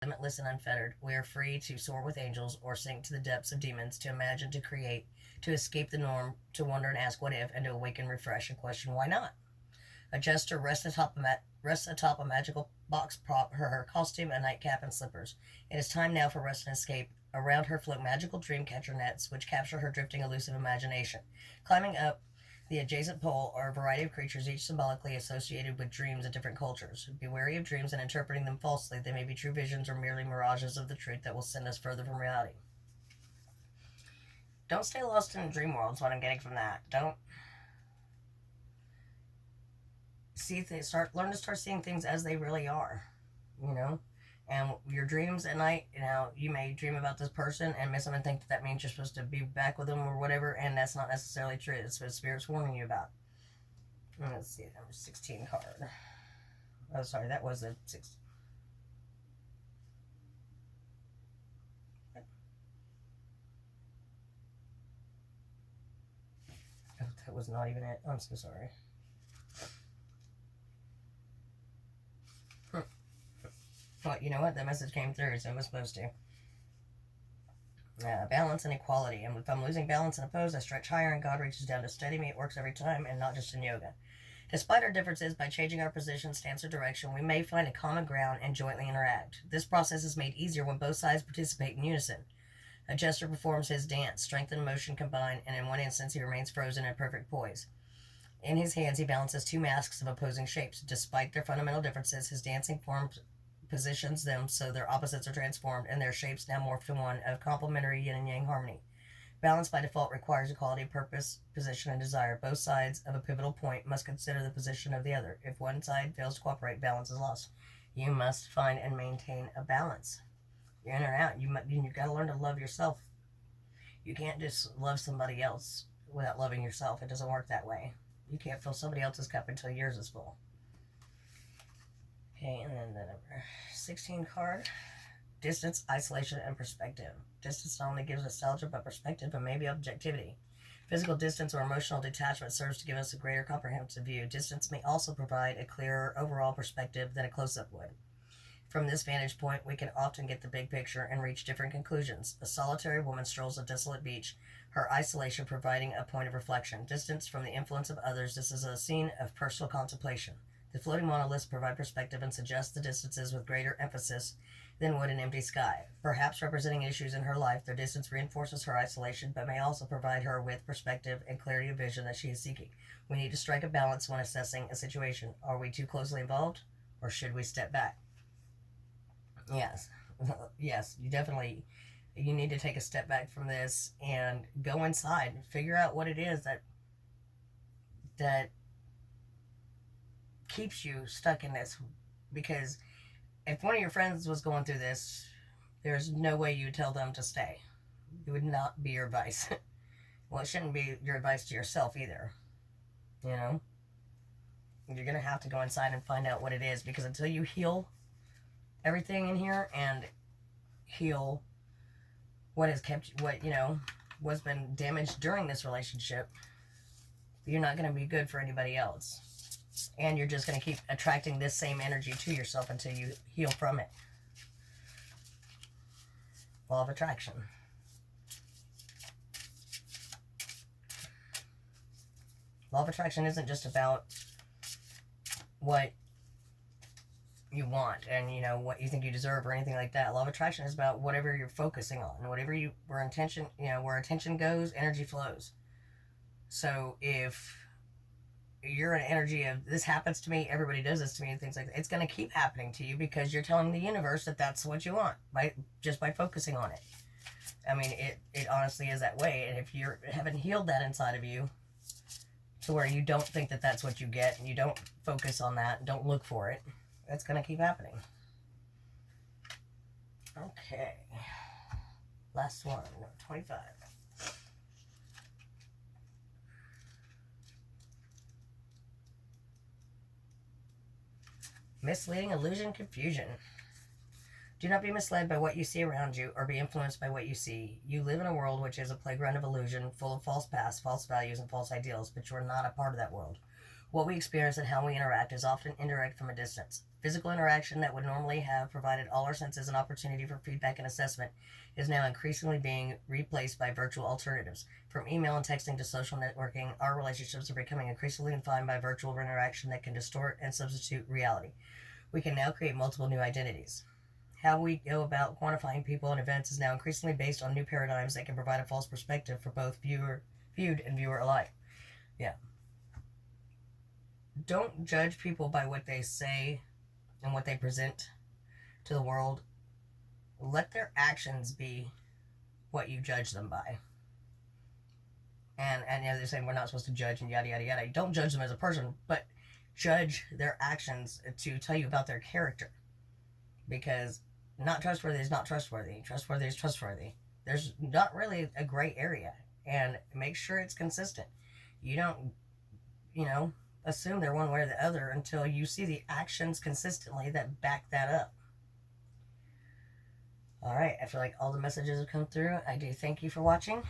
limitless and unfettered. We are free to soar with angels or sink to the depths of demons, to imagine, to create, to escape the norm, to wonder and ask what if, and to awaken, refresh, and question why not. A jester rests atop a magical box prop, her costume, a nightcap, and slippers. It is time now for rest and escape. Around her float magical dream catcher nets, which capture her drifting, elusive imagination. Climbing up the adjacent pole are a variety of creatures, each symbolically associated with dreams in different cultures. Be wary of dreams and interpreting them falsely. They may be true visions or merely mirages of the truth that will send us further from reality. Don't stay lost in dream worlds. What I'm getting from that. Don't see things. Learn to start seeing things as they really are. You know, and your dreams at night. You may dream about this person and miss them and think that means you're supposed to be back with them or whatever, and that's not necessarily true. It's what spirit's warning you about. Let's see, number 16 card. Oh, sorry, that was the 6. Oh, that was not even it. I'm so sorry. Well, you know what? That message came through, so it was supposed to. Balance and equality. And if I'm losing balance in a pose, I stretch higher and God reaches down to steady me. It works every time and not just in yoga. Despite our differences, by changing our position, stance, or direction, we may find a common ground and jointly interact. This process is made easier when both sides participate in unison. A jester performs his dance, strength and motion combined, and in one instance he remains frozen in perfect poise. In his hands he balances two masks of opposing shapes. Despite their fundamental differences, his dancing form positions them so their opposites are transformed and their shapes now morph to one of complementary yin and yang harmony. Balance by default requires equality of purpose, position, and desire. Both sides of a pivotal point must consider the position of the other. If one side fails to cooperate, balance is lost. You must find and maintain a balance. You're in or out. You've got to learn to love yourself. You can't just love somebody else without loving yourself. It doesn't work that way. You can't fill somebody else's cup until yours is full. Okay, and then the number 16 card. Distance, isolation, and perspective. Distance not only gives nostalgia, but perspective and maybe objectivity. Physical distance or emotional detachment serves to give us a greater comprehensive view. Distance may also provide a clearer overall perspective than a close-up would. From this vantage point, we can often get the big picture and reach different conclusions. A solitary woman strolls a desolate beach, her isolation providing a point of reflection. Distance from the influence of others, this is a scene of personal contemplation. The floating monoliths provide perspective and suggest the distances with greater emphasis than would an empty sky. Perhaps representing issues in her life, their distance reinforces her isolation, but may also provide her with perspective and clarity of vision that she is seeking. We need to strike a balance when assessing a situation. Are we too closely involved, or should we step back? Yes. Yes, you need to take a step back from this and go inside and figure out what it is that keeps you stuck in this. Because if one of your friends was going through this, there's no way you would tell them to stay. It would not be your advice. Well, it shouldn't be your advice to yourself either. You know? You're going to have to go inside and find out what it is, because until you heal everything in here and heal what's been damaged during this relationship, you're not going to be good for anybody else. And you're just going to keep attracting this same energy to yourself until you heal from it. Law of attraction. Law of attraction isn't just about what you want and what you think you deserve or anything like that. Law of attraction is about whatever you're focusing on, where attention goes, energy flows. So if you're an energy of this happens to me, everybody does this to me, and things like that, it's going to keep happening to you because you're telling the universe that that's what you want by focusing on it. I mean, it honestly is that way. And if you haven't healed that inside of you to where you don't think that that's what you get and you don't focus on that and don't look for it, that's going to keep happening. Okay. Last one, 25. Misleading, illusion, confusion. Do not be misled by what you see around you or be influenced by what you see. You live in a world which is a playground of illusion, full of false paths, false values, and false ideals, but you are not a part of that world. What we experience and how we interact is often indirect from a distance. Physical interaction that would normally have provided all our senses an opportunity for feedback and assessment is now increasingly being replaced by virtual alternatives. From email and texting to social networking, our relationships are becoming increasingly defined by virtual interaction that can distort and substitute reality. We can now create multiple new identities. How we go about quantifying people and events is now increasingly based on new paradigms that can provide a false perspective for both viewed and viewer alike. Yeah. Don't judge people by what they say and what they present to the world. Let their actions be what you judge them by. And you know, they're saying we're not supposed to judge and yada yada yada. Don't judge them as a person, but judge their actions to tell you about their character. Because not trustworthy is not trustworthy. Trustworthy is trustworthy. There's not really a gray area. And make sure it's consistent. You don't, assume they're one way or the other until you see the actions consistently that back that up. All right, I feel like all the messages have come through. I do thank you for watching.